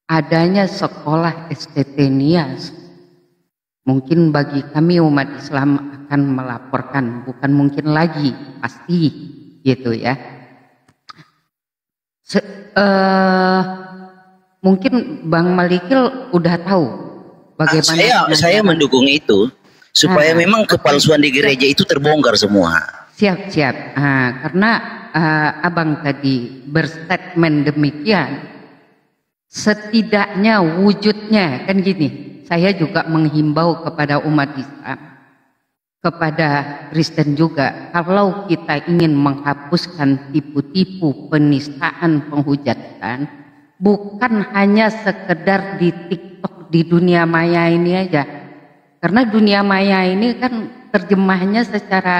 adanya sekolah STT Nias. Mungkin bagi kami umat Islam akan melaporkan, bukan mungkin lagi, pasti gitu ya. Mungkin Bang Malikil udah tahu bagaimana. Saya mendukung itu supaya memang kepalsuan di gereja itu terbongkar semua. Siap. Karena Abang tadi berstatement demikian, setidaknya wujudnya kan gini. Saya juga menghimbau kepada umat Islam, kepada Kristen juga, kalau kita ingin menghapuskan tipu-tipu, penistaan, penghujatan, bukan hanya sekedar di TikTok, di dunia maya ini aja. Karena dunia maya ini kan terjemahnya secara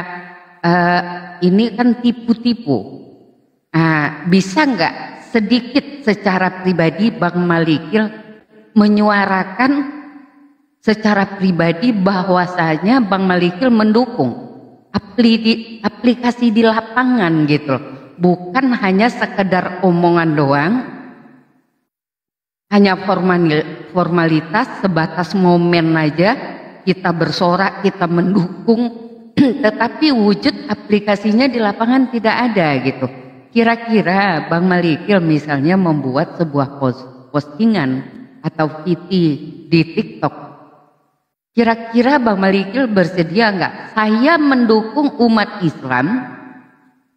ini kan tipu-tipu. Bisa nggak sedikit secara pribadi Bang Malikil menyuarakan secara pribadi bahwasanya Bang Malikil mendukung aplikasi di lapangan gitu, bukan hanya sekedar omongan doang, hanya formalitas sebatas momen aja kita bersorak, kita mendukung, tetapi wujud aplikasinya di lapangan tidak ada gitu. Kira-kira Bang Malikil misalnya membuat sebuah postingan atau VT di TikTok, kira-kira Bang Malikil bersedia nggak? Saya mendukung umat Islam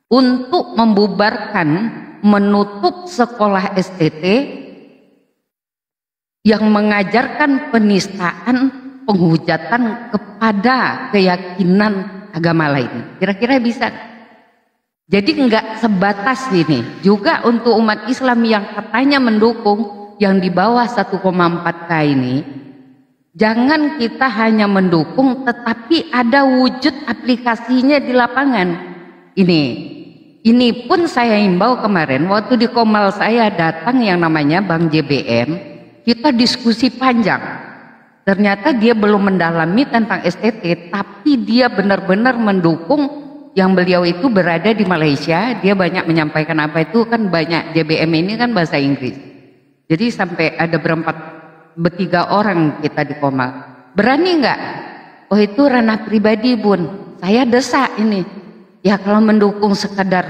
untuk membubarkan, menutup sekolah STT yang mengajarkan penistaan, penghujatan kepada keyakinan agama lain. Kira-kira bisa? Jadi nggak sebatas ini. Juga untuk umat Islam yang katanya mendukung, yang di bawah 1,4K ini, jangan kita hanya mendukung, tetapi ada wujud aplikasinya di lapangan. Ini pun saya himbau kemarin waktu di Komal saya datang yang namanya Bang JBM, kita diskusi panjang. Ternyata dia belum mendalami tentang STT, tapi dia benar-benar mendukung. Yang beliau itu berada di Malaysia, dia banyak menyampaikan apa itu kan banyak, JBM ini kan bahasa Inggris. Jadi sampai ada bertiga orang kita di Komal. Berani nggak? Oh itu ranah pribadi Bun. Saya desak ini. Ya kalau mendukung sekadar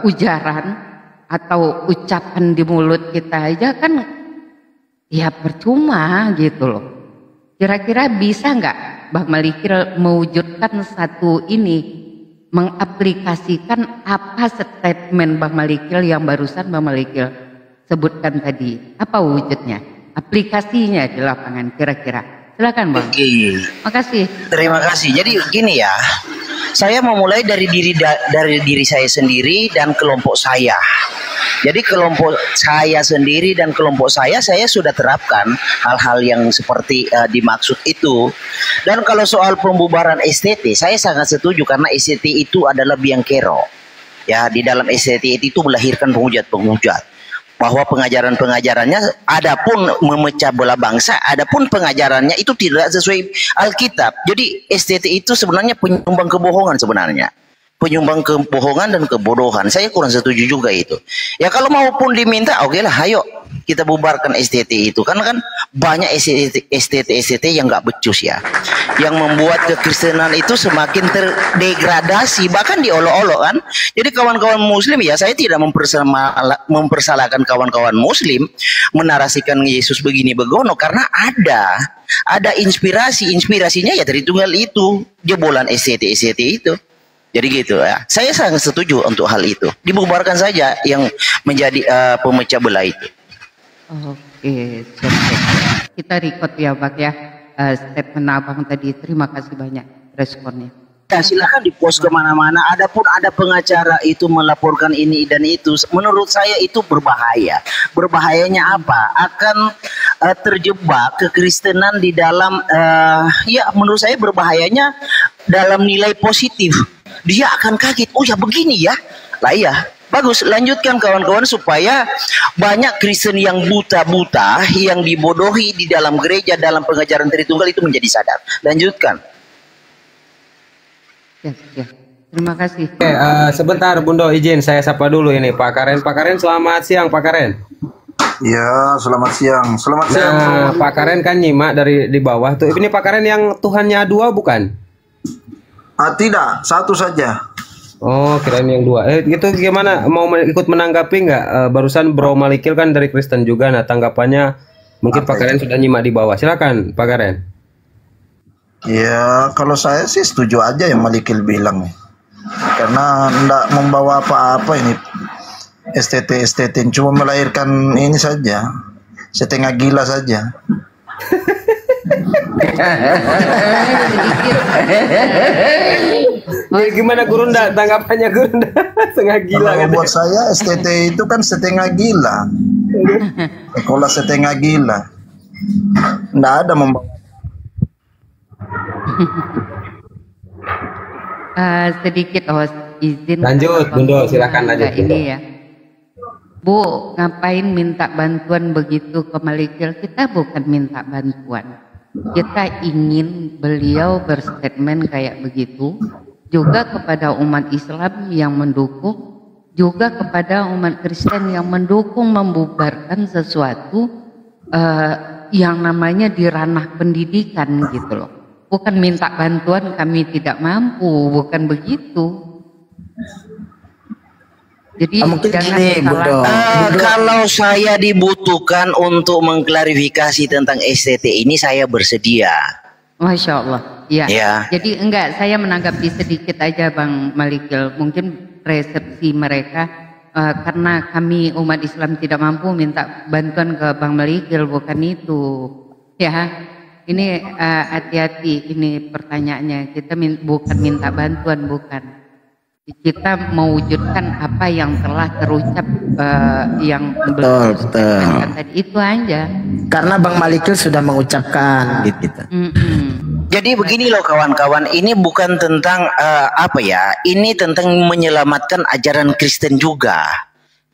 ujaran atau ucapan di mulut kita aja kan ya percuma gitu loh. Kira-kira bisa nggak Bang Malikil mewujudkan satu ini, mengaplikasikan apa statement Bang Malikil yang barusan Bang Malikil sebutkan tadi, apa wujudnya, aplikasinya di lapangan kira-kira? Silakan Bang. Makasih. Terima kasih. Jadi gini ya, saya memulai dari diri saya sendiri dan kelompok saya. Jadi kelompok saya sendiri dan kelompok saya sudah terapkan hal-hal yang seperti dimaksud itu. Dan kalau soal pembubaran STT, saya sangat setuju karena STT itu adalah biang kerok. Ya, di dalam STT itu melahirkan penghujat. Bahwa pengajarannya adapun memecah belah bangsa, adapun pengajarannya itu tidak sesuai Alkitab. Jadi STT itu sebenarnya penyumbang kebohongan sebenarnya. Penyumbang kebohongan dan kebodohan. Saya kurang setuju juga itu. Ya kalau maupun diminta, oke lah, ayo kita bubarkan STT itu. Karena kan banyak STT yang nggak becus ya. Yang membuat kekristenan itu semakin terdegradasi, bahkan diolok-olok kan. Jadi kawan-kawan muslim ya, saya tidak mempersalahkan kawan-kawan muslim menarasikan Yesus begini begono. Karena ada inspirasinya ya dari tunggal itu. Jebolan STT itu. Jadi gitu ya. Saya sangat setuju untuk hal itu. Dibubarkan saja yang menjadi pemecah belah itu. Oke, siap. Kita record ya Pak ya. Statement Abang tadi. Terima kasih banyak responnya. Ya, silakan dipost kemana-mana. Adapun ada pengacara itu melaporkan ini dan itu, menurut saya itu berbahaya. Berbahayanya apa? Akan terjebak kekristenan di dalam, ya menurut saya berbahayanya dalam nilai positif. Dia akan kaget, oh ya begini ya. Lah iya, bagus, lanjutkan kawan-kawan supaya banyak Kristen yang buta-buta, yang dibodohi di dalam gereja, dalam pengajaran Tritunggal itu menjadi sadar. Lanjutkan. Ya. Terima kasih. Oke, sebentar Bundo izin saya sapa dulu ini Pak Karen. Pak Karen selamat siang Pak Karen. Ya, selamat siang. Selamat siang. Nah, Pak Karen kan nyimak dari di bawah tuh. Ini Pak Karen yang Tuhannya dua bukan? Tidak, satu saja. Oh, kirain yang dua. Itu gimana? Mau ikut menanggapi nggak? Barusan Bro Malikil kan dari Kristen juga. Nah, tanggapannya mungkin Pak Karen sudah nyimak di bawah. Silakan, Pak Karen. Ya, kalau saya sih setuju aja yang Malikil bilang. Karena tidak membawa apa-apa ini. STT cuma melahirkan ini saja, setengah gila saja. Gimana Gurunda tanggapannya Gurunda? Setengah gila kan? Buat saya STT itu kan setengah gila. Sekolah setengah gila. Nggak ada membawa. Sedikit izin. Lanjut, Bundo, silakan lanjut. Ini ya. Bu, ngapain minta bantuan begitu ke Malikil? Kita bukan minta bantuan. Kita ingin beliau berstatement kayak begitu. Juga kepada umat Islam yang mendukung. Juga kepada umat Kristen yang mendukung membubarkan sesuatu yang namanya di ranah pendidikan gitu loh. Bukan minta bantuan kami tidak mampu. Bukan begitu. Jadi mungkin gini, kalau saya dibutuhkan untuk mengklarifikasi tentang STT ini, saya bersedia. Masya Allah. Ya. Ya. Jadi enggak, saya menanggapi sedikit aja Bang Malikil. Mungkin resepsi mereka karena kami umat Islam tidak mampu minta bantuan ke Bang Malikil, bukan itu. Ya. Ini hati-hati ini pertanyaannya. Kita bukan minta bantuan, bukan. Kita mewujudkan apa yang telah terucap yang betul. Tadi itu aja. Karena Bang Malikil sudah mengucapkan gitu. Jadi begini loh kawan-kawan, ini bukan tentang apa ya, ini tentang menyelamatkan ajaran Kristen juga.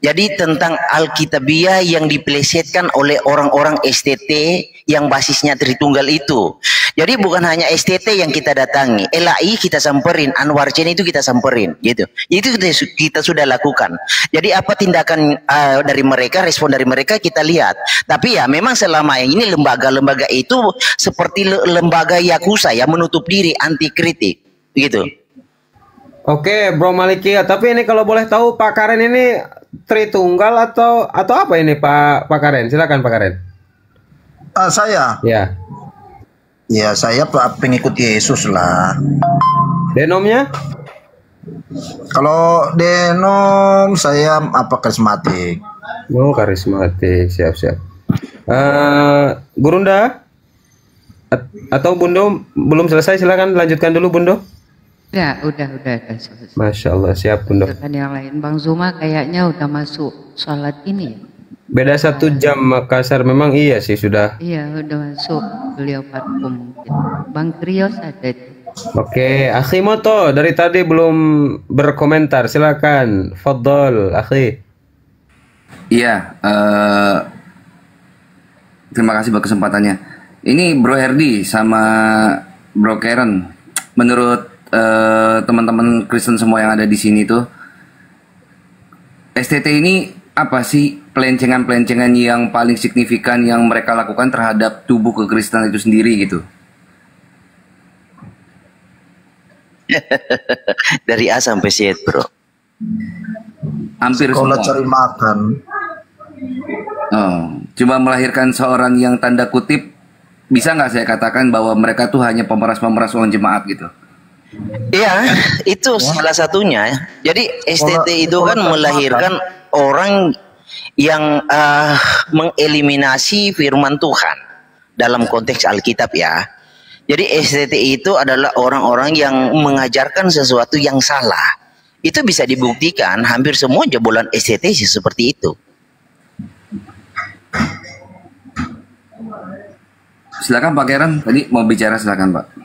Jadi tentang Alkitabiah yang dipelesetkan oleh orang-orang STT yang basisnya Tritunggal itu. Jadi bukan hanya STT yang kita datangi, LAI kita samperin, Anwar Chen itu kita samperin, gitu. Itu kita sudah lakukan. Jadi apa tindakan dari mereka, respon dari mereka kita lihat. Tapi ya memang selama ini lembaga-lembaga itu seperti lembaga Yakuza ya, menutup diri, anti kritik, gitu. Oke, Bro Maliki. Tapi ini kalau boleh tahu Pak Karen ini Tritunggal atau apa ini Pak Karen? Silakan Pak Karen. Saya. Ya. Ya, saya pengikut Yesus lah. Denomnya? Kalau denom saya karismatik. Oh, karismatik. Siap. Gurunda atau Bundo belum selesai, silakan lanjutkan dulu Bundo. Ya, udah selesai. Masya Allah, siap Bundo. Yang lain, Bang Zuma kayaknya udah masuk sholat ini. Beda 1 jam Makassar, memang iya sih sudah. Iya, udah masuk beliau parfum mungkin. Bang Krios ada. Oke, Akhi Moto dari tadi belum berkomentar, silakan. Fadol, Akhi. Iya, terima kasih buat kesempatannya. Ini Bro Herdi sama Bro Karen, menurut teman-teman Kristen semua yang ada di sini tuh, STT ini apa sih pelencengan-pelencengan yang paling signifikan yang mereka lakukan terhadap tubuh kekristenan itu sendiri gitu? Dari A sampai Z, Bro. Hampir sekolah semua. Cari makan. Oh, cuma melahirkan seorang yang tanda kutip, bisa nggak saya katakan bahwa mereka tuh hanya pemeras-pemeras uang jemaat gitu? Iya, itu salah satunya. Jadi STT itu kan melahirkan orang yang mengeliminasi firman Tuhan dalam konteks Alkitab ya. Jadi STT itu adalah orang-orang yang mengajarkan sesuatu yang salah. Itu bisa dibuktikan, hampir semua jebolan STT sih seperti itu. Silakan Pak Karen, tadi mau bicara, silakan Pak.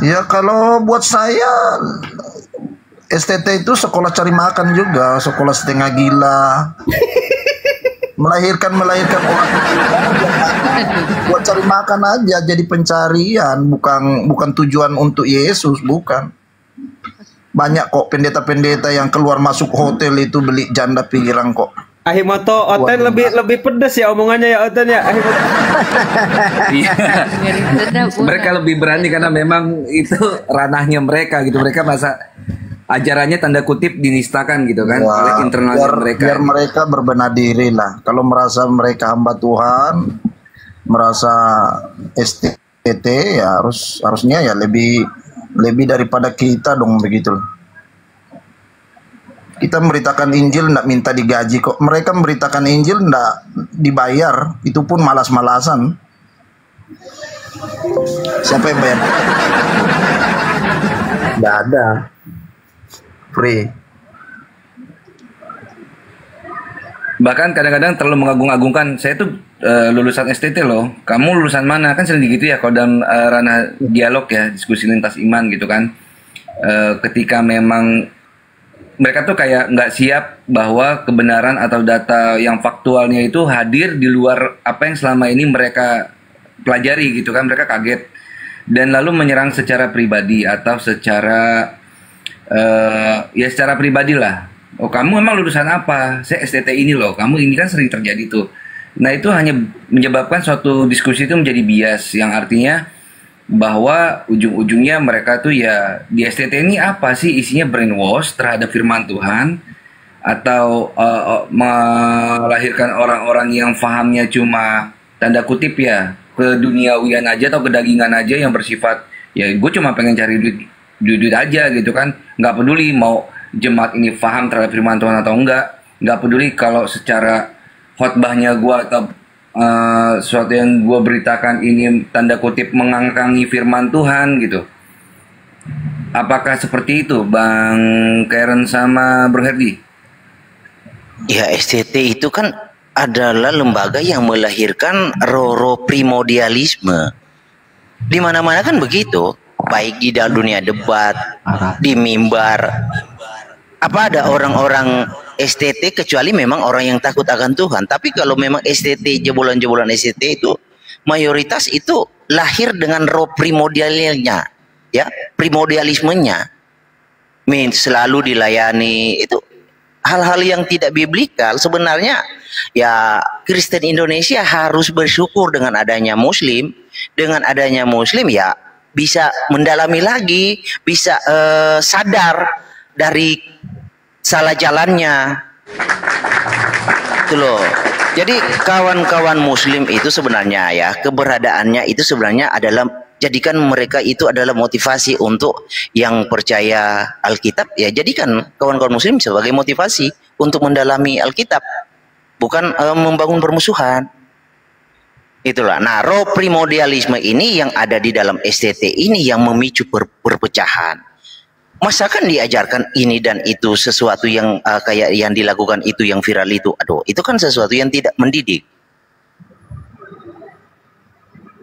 Ya kalau buat saya STT itu sekolah cari makan juga, sekolah setengah gila. melahirkan orang buat cari makan aja, jadi pencarian, bukan tujuan untuk Yesus, bukan. Banyak kok pendeta-pendeta yang keluar masuk hotel itu beli janda pirang kok. Ahimoto Oten lebih pedes ya omongannya ya Oten ya. Ahimoto. Iya. Mereka lebih berani karena memang itu ranahnya mereka gitu. Mereka masa ajarannya tanda kutip dinistakan gitu kan oleh internal mereka. Biar mereka berbenah diri lah. Kalau merasa mereka hamba Tuhan, merasa STT ya harusnya ya lebih daripada kita dong begitu. Kita memberitakan Injil ndak minta digaji kok. Mereka memberitakan Injil ndak dibayar, itu pun malas-malasan. Siapa yang bayar? Nggak ada. Free. Bahkan kadang-kadang terlalu mengagung-agungkan. Saya tuh lulusan STT loh. Kamu lulusan mana? Kan sering gitu ya kalau dalam ranah dialog ya, diskusi lintas iman gitu kan. Ketika memang mereka tuh kayak nggak siap bahwa kebenaran atau data yang faktualnya itu hadir di luar apa yang selama ini mereka pelajari gitu kan. Mereka kaget dan lalu menyerang secara pribadi atau secara ya secara pribadi lah. Oh kamu emang lulusan apa? Saya STT ini loh. Kamu ini kan sering terjadi tuh. Nah itu hanya menyebabkan suatu diskusi itu menjadi bias yang artinya bahwa ujung-ujungnya mereka tuh ya di STT ini apa sih isinya brainwash terhadap firman Tuhan atau melahirkan orang-orang yang fahamnya cuma tanda kutip ya keduniawian aja atau kedagingan aja yang bersifat ya gue cuma pengen cari duit aja gitu kan, nggak peduli mau jemaat ini paham terhadap firman Tuhan atau nggak peduli kalau secara khotbahnya gue atau sesuatu yang gue beritakan ini tanda kutip mengangkangi firman Tuhan gitu. Apakah seperti itu Bang Karen sama Bro Herdi? Ya STT itu kan adalah lembaga yang melahirkan roh-roh primordialisme. Di mana-mana kan begitu, baik di dalam dunia debat, di mimbar. Apa ada orang-orang STT kecuali memang orang yang takut akan Tuhan. Tapi kalau memang STT, jebolan-jebolan STT itu mayoritas itu lahir dengan roh primordialnya, ya, primordialismenya. Selalu dilayani itu hal-hal yang tidak biblikal. Sebenarnya ya Kristen Indonesia harus bersyukur dengan adanya Muslim. Dengan adanya Muslim ya bisa mendalami lagi, bisa sadar dari salah jalannya. Itu loh. Jadi kawan-kawan Muslim itu sebenarnya ya keberadaannya itu sebenarnya adalah jadikan mereka itu adalah motivasi untuk yang percaya Alkitab ya, jadikan kawan-kawan Muslim sebagai motivasi untuk mendalami Alkitab, bukan membangun permusuhan. Itulah. Nah, roh primordialisme ini yang ada di dalam STT ini yang memicu perpecahan. Masakan diajarkan ini dan itu sesuatu yang kayak yang dilakukan itu yang viral itu, aduh, itu kan sesuatu yang tidak mendidik.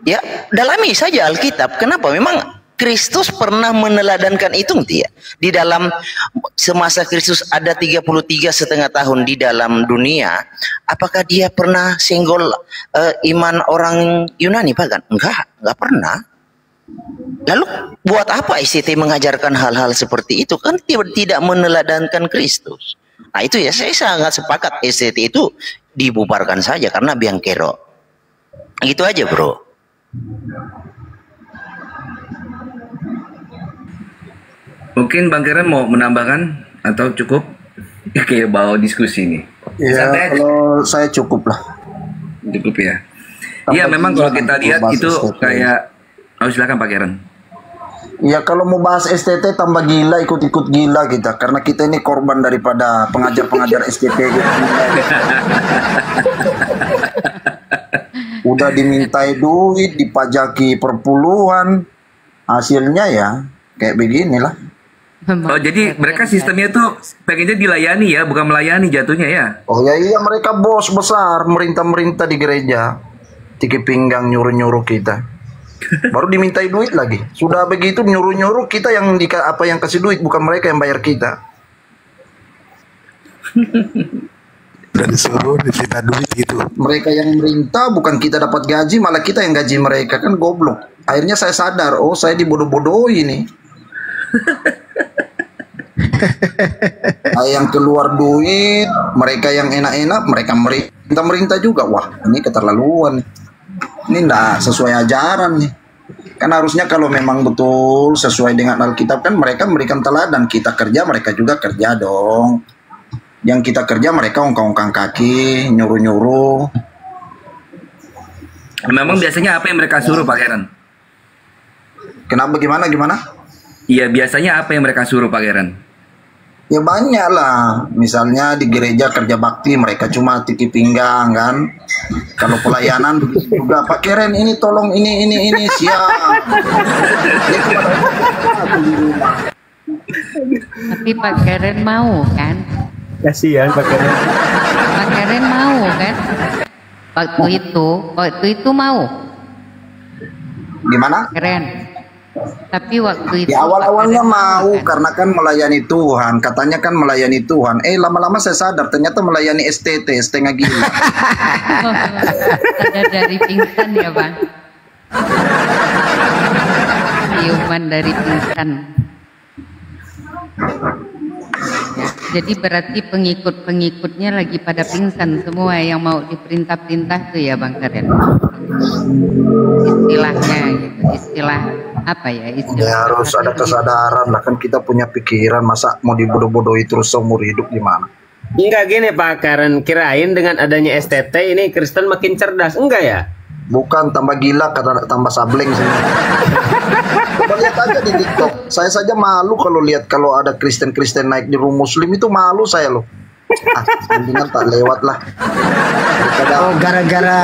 Ya, dalami saja Alkitab. Kenapa? Memang Kristus pernah meneladankan itu ya. Di dalam semasa Kristus ada 33,5 tahun di dalam dunia, apakah dia pernah senggol iman orang Yunani pagan? Enggak pernah. Lalu buat apa STT mengajarkan hal-hal seperti itu? Kan tidak meneladankan Kristus. Nah itu ya, saya sangat sepakat STT itu dibubarkan saja karena biang kerok. Itu aja bro. Mungkin Bang Karen mau menambahkan atau cukup? Kayak bawa diskusi nih. Ya kalau saya cukup lah. Cukup ya. Iya memang kalau kita lihat itu kayak silakan Pak Karen. Ya kalau mau bahas STT tambah gila, ikut-ikut gila kita, karena kita ini korban daripada pengajar-pengajar STT gitu. Udah dimintai duit, dipajaki perpuluhan, hasilnya ya kayak beginilah. Oh jadi mereka sistemnya tuh pengennya dilayani ya, bukan melayani jatuhnya ya? Oh ya iya, mereka bos besar, merintah-merintah di gereja, tiki pinggang nyuruh-nyuruh kita. Baru dimintai duit lagi. Sudah begitu nyuruh-nyuruh kita yang yang kasih duit, bukan mereka yang bayar kita. Dan disuruh diminta duit gitu. Mereka yang merintah, bukan kita dapat gaji, malah kita yang gaji mereka, kan goblok. Akhirnya saya sadar, oh saya dibodoh-bodohi nih. yang keluar duit, mereka yang enak-enak, mereka merintah juga. Wah, ini keterlaluan. Ini enggak sesuai ajaran nih. Kan harusnya kalau memang betul sesuai dengan Alkitab kan mereka memberikan teladan. Kita kerja, mereka juga kerja dong. Yang kita kerja mereka ongkang-ongkang kaki, nyuruh-nyuruh. Memang biasanya apa yang mereka suruh Pak Karen? Kenapa gimana? Iya, biasanya apa yang mereka suruh Pak Karen? Ya banyak lah. Misalnya di gereja kerja bakti mereka cuma tiki pinggang kan. Kalau pelayanan juga Pak Keren ini tolong ini siap. Tapi Pak Karen mau kan? Kasihan Pak Karen. Pak Karen mau kan? Waktu itu mau. Gimana? Keren. Tapi waktu itu Di awal-awalnya Pak Karen mau kan? karena kan melayani Tuhan. Katanya kan melayani Tuhan. Lama-lama saya sadar ternyata melayani STT, setengah gila. Ada dari pingsan ya Bang. Ciuman dari pingsan. Ya, jadi berarti pengikut-pengikutnya lagi pada pingsan semua yang mau diperintah-perintah tuh ya Bang Karen. Istilahnya gitu, istilah apa ya? Istilah Ya harus ada kesadaran lah, kan kita punya pikiran, masa mau dibodoh-bodohi terus seumur hidup gimana? Enggak gini Pak Karen, kirain dengan adanya STT ini Kristen makin cerdas, enggak ya? Bukan, tambah gila, kata tambah sableng sih. Coba lihat aja di TikTok. Saya saja malu kalau lihat kalau ada Kristen-Kristen naik di room Muslim, itu malu saya loh. Mendingan tak lewat lah. Oh, gara-gara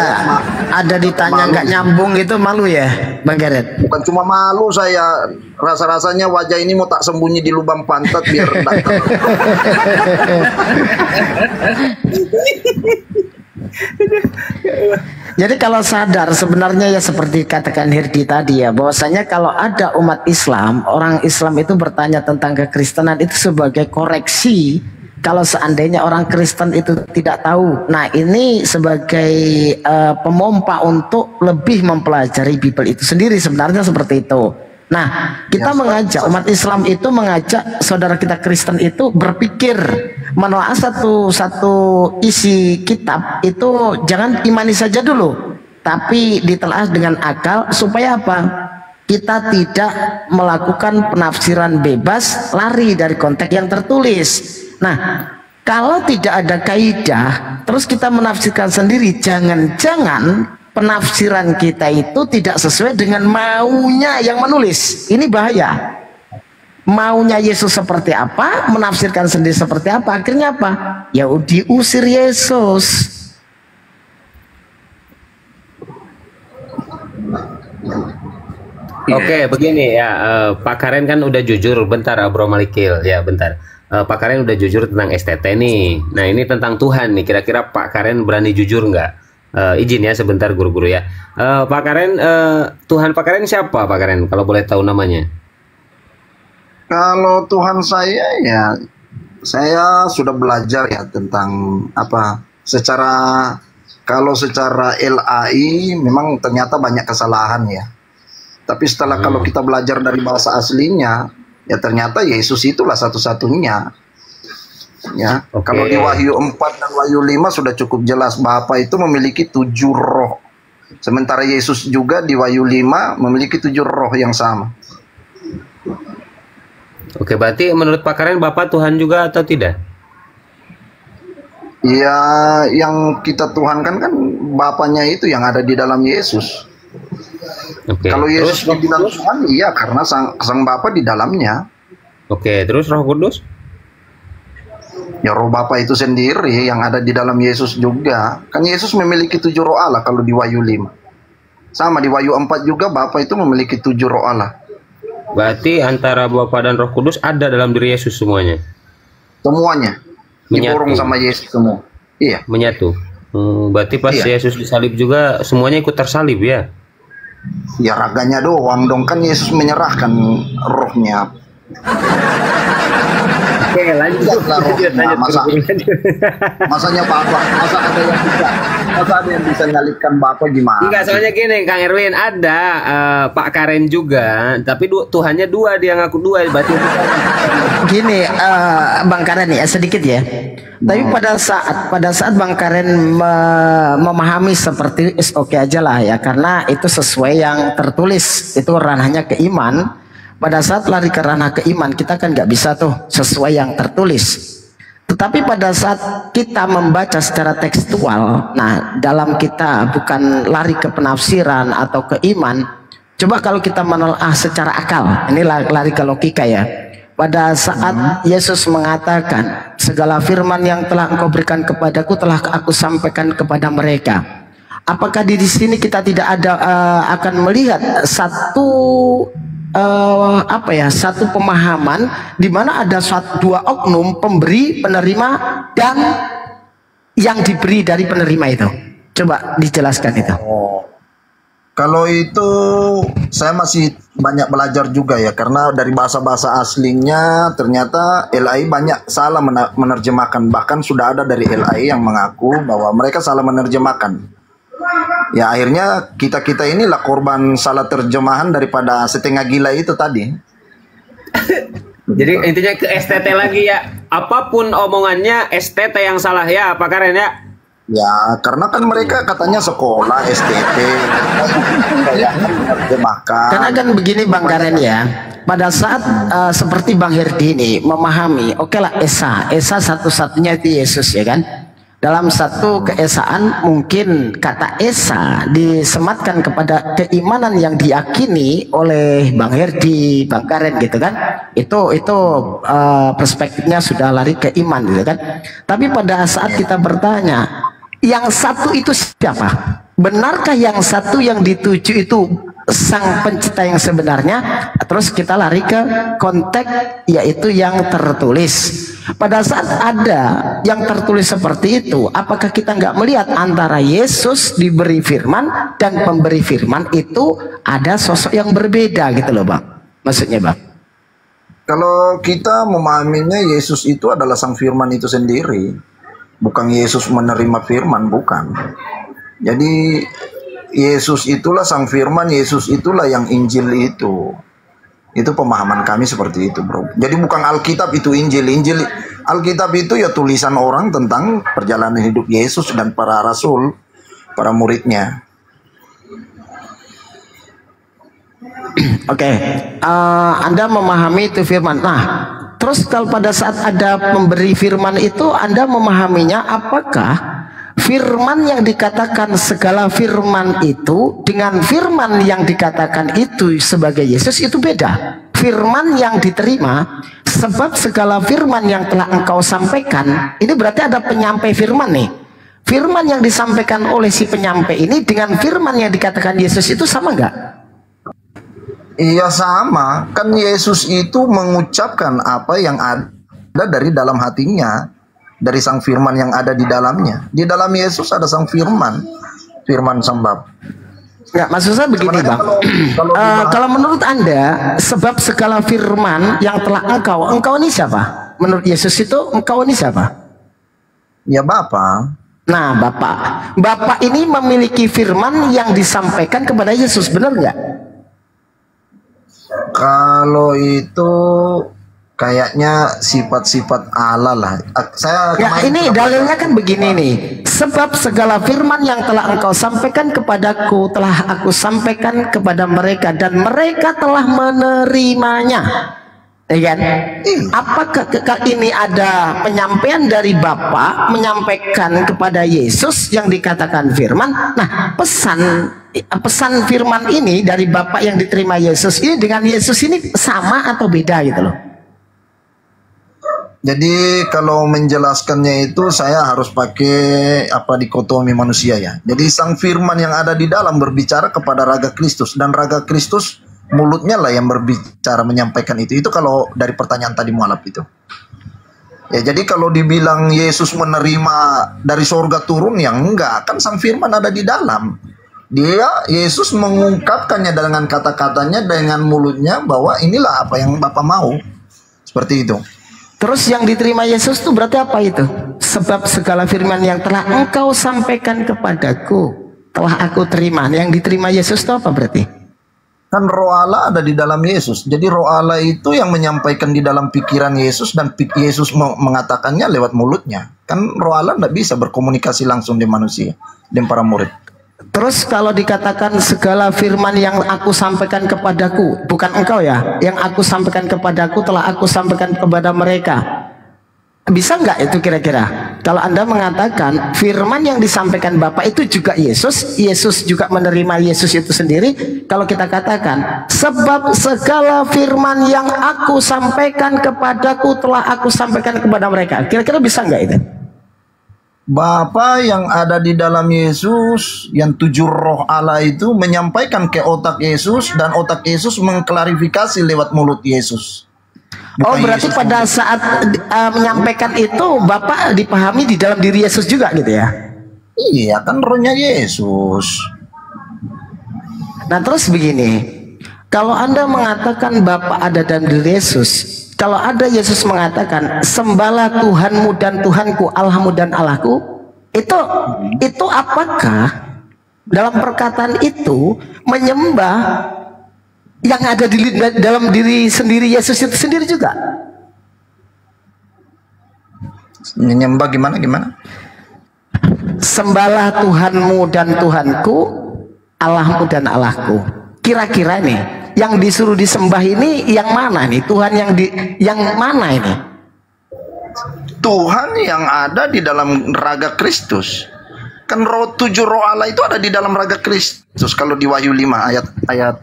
ada ditanya nggak nyambung itu malu ya, Bang Gareth? Bukan cuma malu saya, rasa-rasanya wajah ini mau tak sembunyi di lubang pantat biar enggak. Jadi kalau sadar sebenarnya ya seperti katakan Hirdi tadi ya, bahwasanya kalau ada umat Islam, orang Islam itu bertanya tentang kekristenan itu sebagai koreksi kalau seandainya orang Kristen itu tidak tahu. Nah ini sebagai pemompa untuk lebih mempelajari Bible itu sendiri, sebenarnya seperti itu. Nah kita mengajak umat Islam itu mengajak saudara kita Kristen itu berpikir menelaah satu isi kitab itu, jangan imani saja dulu, tapi ditelaah dengan akal supaya apa? Kita tidak melakukan penafsiran bebas, lari dari konteks yang tertulis. Nah, kalau tidak ada kaidah, terus kita menafsirkan sendiri, jangan-jangan penafsiran kita itu tidak sesuai dengan maunya yang menulis. Ini bahaya. Maunya Yesus seperti apa, menafsirkan sendiri seperti apa, akhirnya apa? Ya diusir Yesus. Oke, begini ya, Pak Karen kan udah jujur, bentar Bro Malikil, ya bentar. Pak Karen udah jujur tentang STT nih. Nah ini tentang Tuhan nih, kira-kira Pak Karen berani jujur nggak? Izin ya sebentar guru-guru ya. Pak Karen, Tuhan Pak Karen siapa Pak Karen? Kalau boleh tahu namanya? Kalau Tuhan saya ya, saya sudah belajar ya tentang apa, kalau secara LAI memang ternyata banyak kesalahan ya. Tapi setelah kalau kita belajar dari bahasa aslinya, ya ternyata Yesus itulah satu-satunya. Ya, kalau di Wahyu 4 dan Wahyu 5 sudah cukup jelas Bapa itu memiliki 7 roh. Sementara Yesus juga di Wahyu 5 memiliki 7 roh yang sama. Oke, berarti menurut Pak Karen Bapak Tuhan juga atau tidak? Ya, yang kita tuhankan kan Bapaknya itu yang ada di dalam Yesus. Oke. Kalau Yesus dibilang Tuhan, iya karena sang Bapa di dalamnya. Oke, terus Roh Kudus? Ya roh Bapa itu sendiri yang ada di dalam Yesus juga. Kan Yesus memiliki 7 roh Allah kalau di Wahyu 5. Sama di Wahyu 4 juga Bapa itu memiliki 7 roh Allah. Berarti antara Bapa dan Roh Kudus ada dalam diri Yesus semuanya? Semuanya. Diborong sama Yesus semua. Iya. Menyatu. Berarti pas Yesus disalib juga semuanya ikut tersalib ya? Ya raganya doang dong, kan Yesus menyerahkan rohnya. Oke, lanjut. Lihatlah rohnya. Masanya Bapak, masa ada yang bisa nyalipkan Bapak gimana? Enggak, soalnya gini Kang Erwin, ada Pak Karen juga, tapi Tuhannya dua, dia ngaku dua, berarti Gini, Bang Karen ya sedikit ya. Tapi pada saat Bang Karen memahami seperti itu, oke aja lah ya, karena itu sesuai yang tertulis, itu ranahnya keiman. Pada saat lari ke ranah keiman, kita kan nggak bisa tuh sesuai yang tertulis. Tetapi pada saat kita membaca secara tekstual, nah dalam kita bukan lari ke penafsiran atau ke iman. Coba kalau kita menelaah secara akal, ini lari ke logika ya. Pada saat Yesus mengatakan, segala firman yang telah engkau berikan kepadaku telah aku sampaikan kepada mereka. Apakah di sini kita tidak ada akan melihat satu satu pemahaman di mana ada dua oknum, pemberi, penerima, dan yang diberi dari penerima itu? Coba dijelaskan itu. Kalau itu saya masih banyak belajar juga ya, karena dari bahasa-bahasa aslinya ternyata LAI banyak salah menerjemahkan. Bahkan sudah ada dari LAI yang mengaku bahwa mereka salah menerjemahkan. Ya akhirnya kita inilah korban salah terjemahan daripada setengah gila itu tadi. Jadi intinya ke STT lagi ya. Apapun omongannya STT yang salah ya, Pak Karen ya. Ya, karena kan mereka katanya sekolah STT kayak menerjemahkan. Karena kan begini Bang Karen ya, pada saat seperti Bang Herdi ini memahami, oke lah Esa satu-satunya itu Yesus ya kan. Dalam satu keesaan mungkin kata Esa disematkan kepada keimanan yang diyakini oleh Bang Herdi, Bang Karen gitu kan. Itu perspektifnya sudah lari ke iman gitu kan. Tapi pada saat kita bertanya, yang satu itu siapa? Benarkah yang satu yang dituju itu sang pencipta yang sebenarnya? Terus kita lari ke konteks yaitu yang tertulis. Pada saat ada yang tertulis seperti itu, apakah kita nggak melihat antara Yesus diberi firman dan pemberi firman itu ada sosok yang berbeda gitu loh Bang? Maksudnya Bang? Kalau kita memahaminya Yesus itu adalah sang firman itu sendiri, bukan Yesus menerima firman, bukan. Jadi Yesus itulah sang firman, Yesus itulah yang Injil itu. Itu pemahaman kami seperti itu, bro. Jadi bukan Alkitab itu Injil. Alkitab itu ya tulisan orang tentang perjalanan hidup Yesus dan para rasul, para muridnya. Oke, Anda memahami itu firman. Nah, terus kalau pada saat ada pemberi firman itu, Anda memahaminya apakah firman yang dikatakan segala firman itu dengan firman yang dikatakan itu sebagai Yesus itu beda. Firman yang diterima, sebab segala firman yang telah engkau sampaikan, ini berarti ada penyampai firman nih. Firman yang disampaikan oleh si penyampai ini dengan firman yang dikatakan Yesus itu sama nggak? Iya sama, kan Yesus itu mengucapkan apa yang ada dari dalam hatinya, dari sang firman yang ada di dalamnya. Di dalam Yesus ada sang firman, firman sang Bapa. Nggak, maksud saya begini Bang, kalau menurut Anda, sebab segala firman yang telah engkau ini siapa? Menurut Yesus itu engkau ini siapa? Ya Bapa. Nah Bapak ini memiliki firman yang disampaikan kepada Yesus, benar nggak? Kalau itu kayaknya sifat-sifat Allah lah. Ya ini dalilnya kan begini nih. Sebab segala firman yang telah engkau sampaikan kepadaku telah aku sampaikan kepada mereka dan mereka telah menerimanya. Ya kan? Apakah ini ada penyampaian dari Bapa menyampaikan kepada Yesus yang dikatakan firman? Nah, pesan firman ini dari Bapa yang diterima Yesus ini dengan Yesus ini sama atau beda gitu loh? Jadi kalau menjelaskannya itu saya harus pakai dikotomi manusia ya. Jadi sang firman yang ada di dalam berbicara kepada raga Kristus, dan raga Kristus mulutnya lah yang berbicara menyampaikan itu. Itu kalau dari pertanyaan tadi mualaf itu. Ya jadi kalau dibilang Yesus menerima dari sorga turun, ya enggak, kan sang firman ada di dalam. Yesus mengungkapkannya dengan kata-katanya, dengan mulutnya, bahwa inilah apa yang Bapa mau. Seperti itu. Terus yang diterima Yesus itu berarti apa itu? Sebab segala firman yang telah engkau sampaikan kepadaku telah aku terima. Yang diterima Yesus itu apa berarti? Kan roh Allah ada di dalam Yesus. Jadi roh Allah itu yang menyampaikan di dalam pikiran Yesus, dan Yesus mengatakannya lewat mulutnya. Kan roh Allah tidak bisa berkomunikasi langsung dengan manusia, dengan para murid. Terus kalau dikatakan segala firman yang aku sampaikan kepadaku, bukan engkau ya, yang aku sampaikan kepadaku telah aku sampaikan kepada mereka. Bisa nggak itu kira-kira? Kalau Anda mengatakan firman yang disampaikan Bapak itu juga Yesus, Yesus juga menerima Yesus itu sendiri. Kalau kita katakan sebab segala firman yang aku sampaikan kepadaku telah aku sampaikan kepada mereka, kira-kira bisa nggak itu? Bapa yang ada di dalam Yesus, yang 7 roh Allah itu menyampaikan ke otak Yesus, dan otak Yesus mengklarifikasi lewat mulut Yesus. Oh, berarti Yesus pada saat menyampaikan itu Bapak dipahami di dalam diri Yesus juga gitu ya? Iya, kan rohnya Yesus. Nah terus begini, kalau Anda mengatakan Bapak ada dalam diri Yesus, kalau ada Yesus mengatakan sembahlah Tuhanmu dan Tuhanku, Allahmu dan Allahku, itu apakah dalam perkataan itu menyembah yang ada di dalam diri sendiri Yesus itu sendiri juga? Menyembah gimana? Sembahlah Tuhanmu dan Tuhanku, Allahmu dan Allahku. Kira-kira nih yang disuruh disembah ini yang mana nih? Tuhan yang mana ini? Tuhan yang ada di dalam raga Kristus. Kan 7 roh Allah itu ada di dalam raga Kristus. Kalau di Wahyu 5 ayat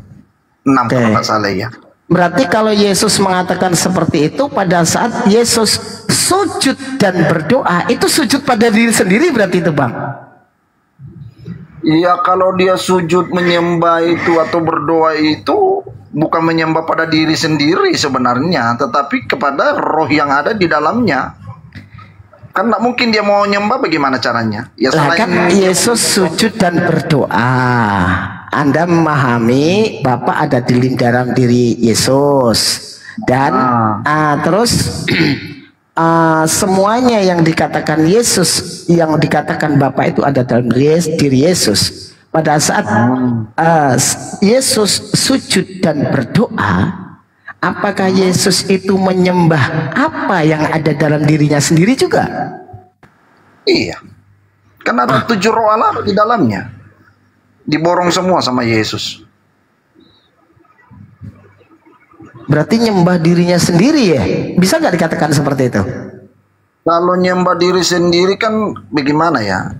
6 kalau nggak salah ya. Berarti kalau Yesus mengatakan seperti itu, pada saat Yesus sujud dan berdoa, itu sujud pada diri sendiri berarti itu, Bang? Iya, kalau dia sujud menyembah itu atau berdoa itu bukan menyembah pada diri sendiri sebenarnya, tetapi kepada roh yang ada di dalamnya. Kan tidak mungkin dia mau nyembah, bagaimana caranya? Ya kan Yesus sujud dan berdoa. Anda memahami Bapak ada di dalam diri Yesus. Dan terus semuanya yang dikatakan Yesus, yang dikatakan Bapak itu ada dalam diri Yesus. Pada saat Yesus sujud dan berdoa, apakah Yesus itu menyembah apa yang ada dalam dirinya sendiri juga? Iya, kan ada 7 roh Allah di dalamnya, diborong semua sama Yesus. Berarti nyembah dirinya sendiri ya? Bisa nggak dikatakan seperti itu? Kalau nyembah diri sendiri kan bagaimana ya?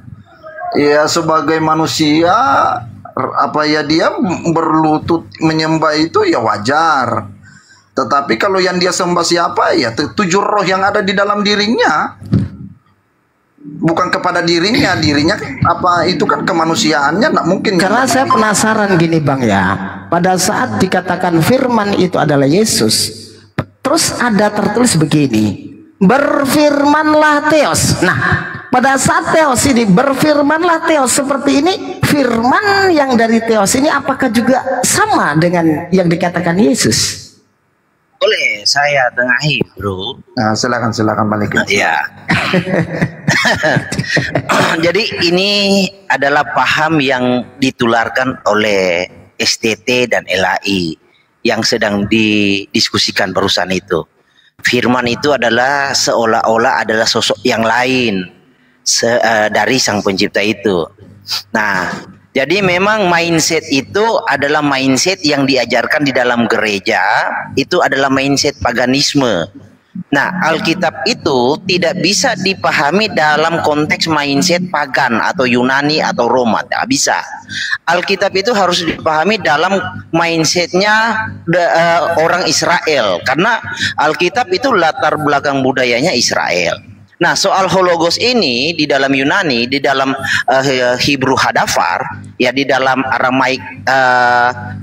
Ya sebagai manusia, apa ya, dia berlutut menyembah itu ya wajar. Tetapi kalau yang dia sembah siapa ya 7 roh yang ada di dalam dirinya, bukan kepada dirinya. Dirinya apa itu kan kemanusiaannya, nggak mungkin. Karena saya penasaran gini Bang ya, pada saat dikatakan firman itu adalah Yesus, terus ada tertulis begini, berfirmanlah Theos. Nah pada saat Theos ini, berfirmanlah Theos seperti ini, firman yang dari Theos ini apakah juga sama dengan yang dikatakan Yesus? Boleh saya tengahi, bro? Nah, silakan balik. Ya. Jadi ini adalah paham yang ditularkan oleh STT dan LAI yang sedang didiskusikan barusan itu. Firman itu adalah seolah-olah adalah sosok yang lain dari Sang Pencipta itu. Nah, jadi memang mindset itu adalah mindset yang diajarkan di dalam gereja, itu adalah mindset paganisme. Nah, Alkitab itu tidak bisa dipahami dalam konteks mindset pagan atau Yunani atau Roma, tidak bisa. Alkitab itu harus dipahami dalam mindsetnya orang Israel, karena Alkitab itu latar belakang budayanya Israel. Nah, soal hologos ini di dalam Yunani, di dalam Hebrew hadafar, ya di dalam Aramaik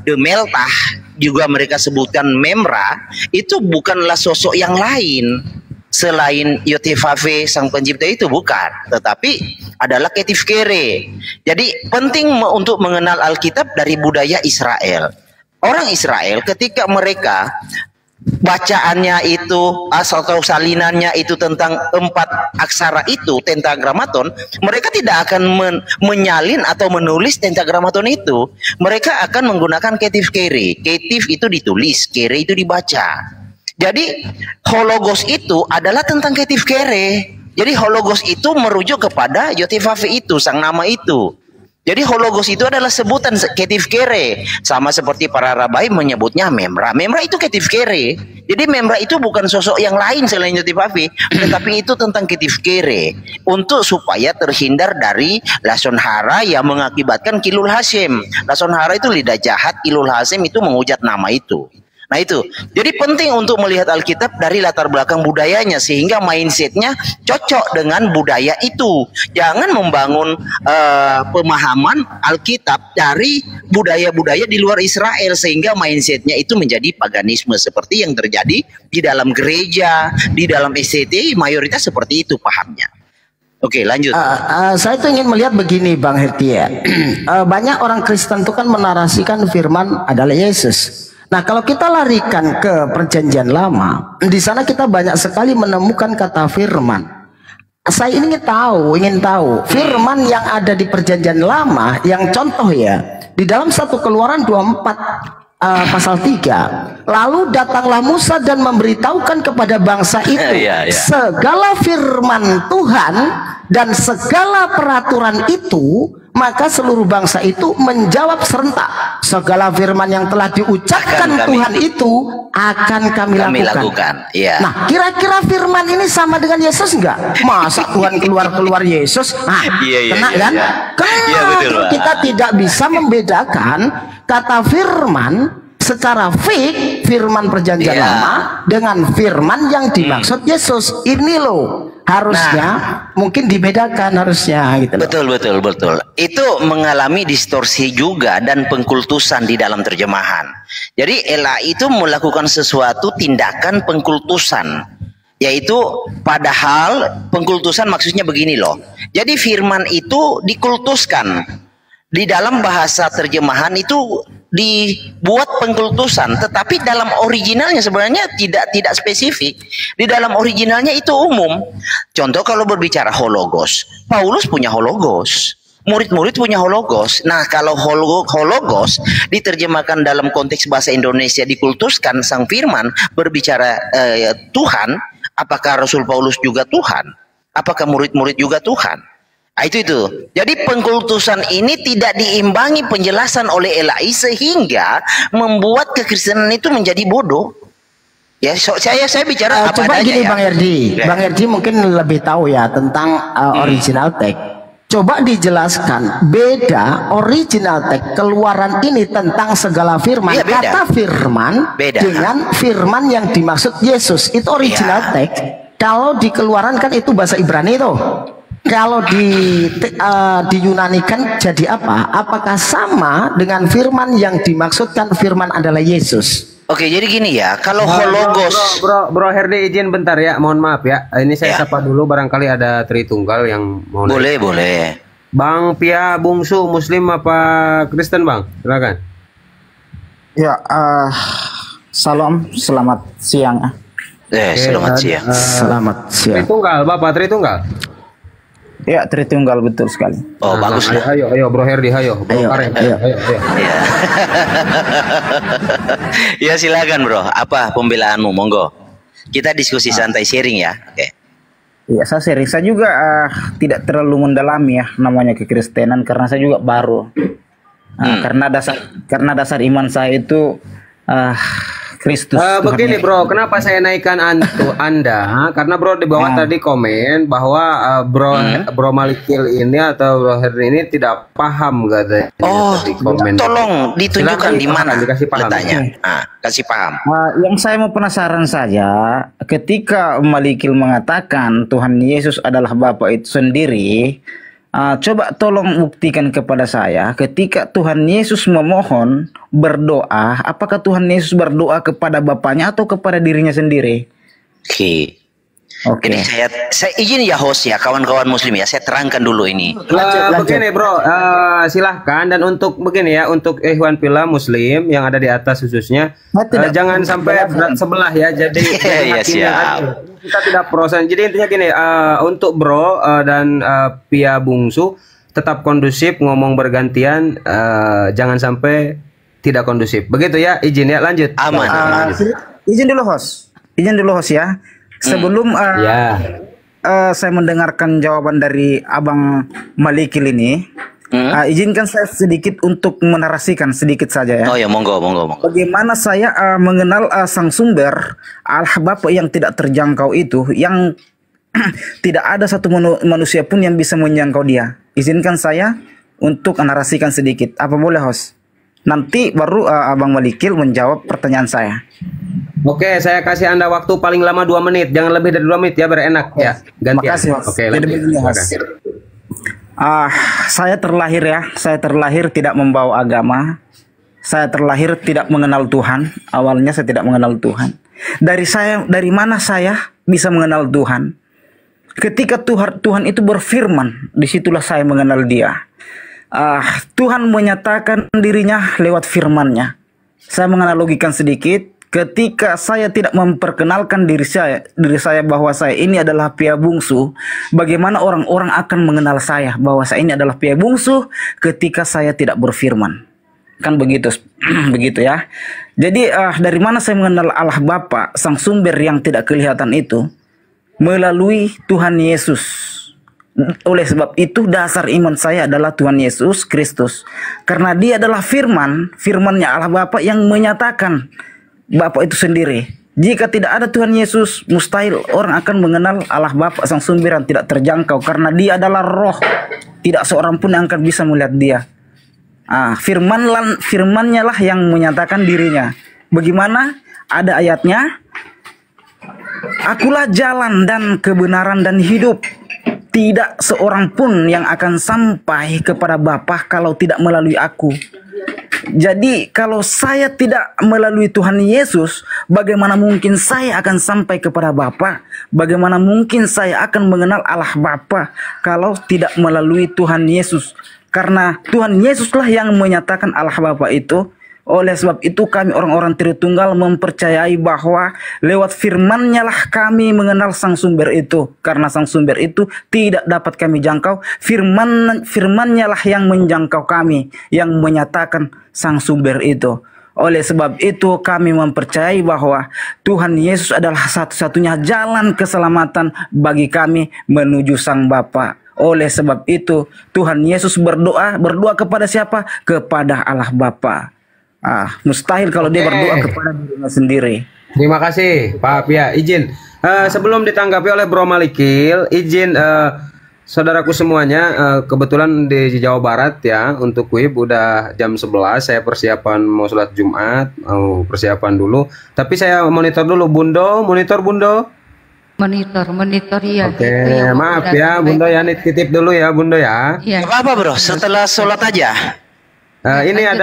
demeltah, juga mereka sebutkan memra, itu bukanlah sosok yang lain selain Yotevave Sang Pencipta itu, bukan, tetapi adalah Ketif Kere. Jadi penting untuk mengenal Alkitab dari budaya Israel. Orang Israel ketika mereka bacaannya itu atau salinannya itu tentang 4 aksara itu tetragrammaton, mereka tidak akan menyalin atau menulis tetragrammaton itu. Mereka akan menggunakan ketif kere. Ketif itu ditulis, kere itu dibaca. Jadi hologos itu adalah tentang ketif kere. Jadi hologos itu merujuk kepada Yotefafe itu, sang nama itu. Jadi hologos itu adalah sebutan ketif kere, sama seperti para rabai menyebutnya memra. Memra itu ketif kere. Jadi memra itu bukan sosok yang lain selain Yotefafe, tetapi itu tentang ketif kere, untuk supaya terhindar dari lason hara yang mengakibatkan kilul hasim. Lason hara itu lidah jahat, kilul hasim itu menghujat nama itu. Nah itu, jadi penting untuk melihat Alkitab dari latar belakang budayanya, sehingga mindsetnya cocok dengan budaya itu. Jangan membangun pemahaman Alkitab dari budaya-budaya di luar Israel, sehingga mindsetnya itu menjadi paganisme, seperti yang terjadi di dalam gereja, di dalam SCT, mayoritas seperti itu pahamnya. Oke, lanjut. Saya tuh ingin melihat begini, Bang Herti ya. Banyak orang Kristen itu kan menarasikan firman adalah Yesus. Nah, kalau kita larikan ke Perjanjian Lama, di sana kita banyak sekali menemukan kata firman. Saya ingin tahu firman yang ada di Perjanjian Lama, yang contoh ya, di dalam 1 Keluaran 24 pasal 3, lalu datanglah Musa dan memberitahukan kepada bangsa itu segala firman Tuhan dan segala peraturan itu. Maka seluruh bangsa itu menjawab serentak, segala firman yang telah diucapkan Tuhan itu akan kami lakukan. Ya. Nah, kira-kira firman ini sama dengan Yesus enggak? Masa Tuhan keluar Yesus? Nah, kena kan? Kena. Kita tidak bisa membedakan kata firman secara fix, firman Perjanjian Lama dengan firman yang dimaksud Yesus. Ini loh, harusnya mungkin dibedakan harusnya gitu loh. Betul. Itu mengalami distorsi juga dan pengkultusan di dalam terjemahan. Jadi Ela itu melakukan sesuatu tindakan pengkultusan, yaitu padahal pengkultusan maksudnya begini loh. Jadi firman itu dikultuskan. Di dalam bahasa terjemahan itu dibuat pengkultusan, tetapi dalam originalnya sebenarnya tidak spesifik. Di dalam originalnya itu umum. Contoh kalau berbicara hologos, Paulus punya hologos, murid-murid punya hologos. Nah, kalau hologos diterjemahkan dalam konteks bahasa Indonesia, dikultuskan, sang firman berbicara Tuhan, apakah Rasul Paulus juga Tuhan? Apakah murid-murid juga Tuhan? Nah, itu. Jadi pengkultusan ini tidak diimbangi penjelasan oleh Elai, sehingga membuat kekristenan itu menjadi bodoh. Ya, saya bicara apa coba adanya gini, ya. Bang Herdi. Bang Herdi mungkin lebih tahu ya tentang original text. Coba dijelaskan beda original text Keluaran ini tentang segala firman. Kata firman dengan firman yang dimaksud Yesus. Itu original text. Kalau di Keluaran kan itu bahasa Ibrani tuh. Kalau di Yunani kan jadi apa? Apakah sama dengan firman yang dimaksudkan firman adalah Yesus? Oke, jadi gini ya, kalau hologos. Bro Herdi izin bentar ya, mohon maaf ya. Ini saya sapa dulu, barangkali ada Tritunggal yang mau. Boleh. Bang Pia Bungsu, Muslim apa Kristen, Bang? Silakan. Ya, salam, selamat siang. Selamat siang. Selamat siang. Tritunggal, Bapak Tritunggal. Ya, Tritunggal betul sekali. Oh, bagus lah. Ayo Bro Herdi, ayo. Bro Karen, ayo. Ya, silakan Bro. Apa pembelaanmu? Monggo. Kita diskusi santai, sharing ya. Oke. Ya, saya sharing. Saya juga tidak terlalu mendalami ya namanya kekristenan, karena saya juga baru. Karena dasar iman saya itu Kristus. Begini Bro, kenapa saya naikkan Anda? Karena Bro di bawah tadi komen bahwa Bro Malikil ini atau Bro Herdi ini tidak paham katanya. Oh, di komen. Tolong ditunjukkan di mana dikasih paham. letaknya. Kasih paham. Yang saya mau penasaran saja, ketika Malikil mengatakan Tuhan Yesus adalah Bapa itu sendiri, coba tolong buktikan kepada saya, ketika Tuhan Yesus memohon berdoa, apakah Tuhan Yesus berdoa kepada Bapaknya atau kepada dirinya sendiri? Oke. Oke. Jadi saya izin ya host ya, kawan-kawan muslim ya, saya terangkan dulu ini. Begini bro, silahkan, dan untuk begini ya, untuk ikhwan fillah muslim yang ada di atas khususnya, jangan sampai sebelah ya, jadi Iya, siap. kita tidak prosen. Jadi intinya gini, untuk bro dan Pia Bungsu tetap kondusif, ngomong bergantian, jangan sampai tidak kondusif. Begitu ya, izin ya, lanjut. Aman. Izin dulu host ya. Sebelum saya mendengarkan jawaban dari Abang Malikil ini, izinkan saya sedikit untuk menarasikan sedikit saja ya. Oh ya, monggo. Bagaimana saya mengenal sang sumber Allah Bapa yang tidak terjangkau itu, yang tidak ada satu manusia pun yang bisa menjangkau dia. Izinkan saya untuk menarasikan sedikit. Apa boleh host? Nanti baru Abang Malikil menjawab pertanyaan saya. Oke, saya kasih Anda waktu paling lama 2 menit. Jangan lebih dari 2 menit ya, biar enak ya. Gantian. Makasih, Mas. Oke, lanjut. Saya terlahir tidak membawa agama. Saya terlahir tidak mengenal Tuhan. Awalnya saya tidak mengenal Tuhan. Dari mana saya bisa mengenal Tuhan? Ketika Tuhan itu berfirman, disitulah saya mengenal Dia. Tuhan menyatakan dirinya lewat firman-Nya. Saya menganalogikan sedikit. Ketika saya tidak memperkenalkan diri saya bahwa saya ini adalah Pia Bungsu, bagaimana orang-orang akan mengenal saya bahwa saya ini adalah Pia Bungsu ketika saya tidak berfirman? Kan begitu, begitu ya. Jadi dari mana saya mengenal Allah Bapa, sang sumber yang tidak kelihatan itu? Melalui Tuhan Yesus. Oleh sebab itu dasar iman saya adalah Tuhan Yesus Kristus. Karena Dia adalah firman-Nya Allah Bapa yang menyatakan Bapa itu sendiri. Jika tidak ada Tuhan Yesus, mustahil orang akan mengenal Allah Bapa sang sumber yang tidak terjangkau, karena Dia adalah roh. Tidak seorang pun yang akan bisa melihat Dia. Firman-Nya lah yang menyatakan dirinya. Bagaimana? Ada ayatnya. Akulah jalan dan kebenaran dan hidup. Tidak seorang pun yang akan sampai kepada Bapa kalau tidak melalui aku. Jadi kalau saya tidak melalui Tuhan Yesus, bagaimana mungkin saya akan sampai kepada Bapa? Bagaimana mungkin saya akan mengenal Allah Bapa kalau tidak melalui Tuhan Yesus? Karena Tuhan Yesuslah yang menyatakan Allah Bapa itu. Oleh sebab itu kami orang-orang Tritunggal mempercayai bahwa lewat firman-Nya lah kami mengenal sang sumber itu. Karena sang sumber itu tidak dapat kami jangkau. Firman-Nya lah yang menjangkau kami, yang menyatakan sang sumber itu. Oleh sebab itu kami mempercayai bahwa Tuhan Yesus adalah satu-satunya jalan keselamatan bagi kami menuju sang Bapa. Oleh sebab itu Tuhan Yesus berdoa kepada siapa? Kepada Allah Bapa. Mustahil kalau dia berdoa kepada dirinya sendiri. Terima kasih Pak Pia. Izin sebelum ditanggapi oleh Bro Malikil, izin saudaraku semuanya, kebetulan di Jawa Barat ya, untuk WIB udah jam 11, saya persiapan mau sholat Jumat, mau persiapan dulu. Tapi saya monitor dulu. Monitor Bundo. Monitor ya. Oke, gitu maaf ya Bundo ya, titip dulu ya Bundo ya. Iya. Apa bro, setelah sholat aja. Ini ada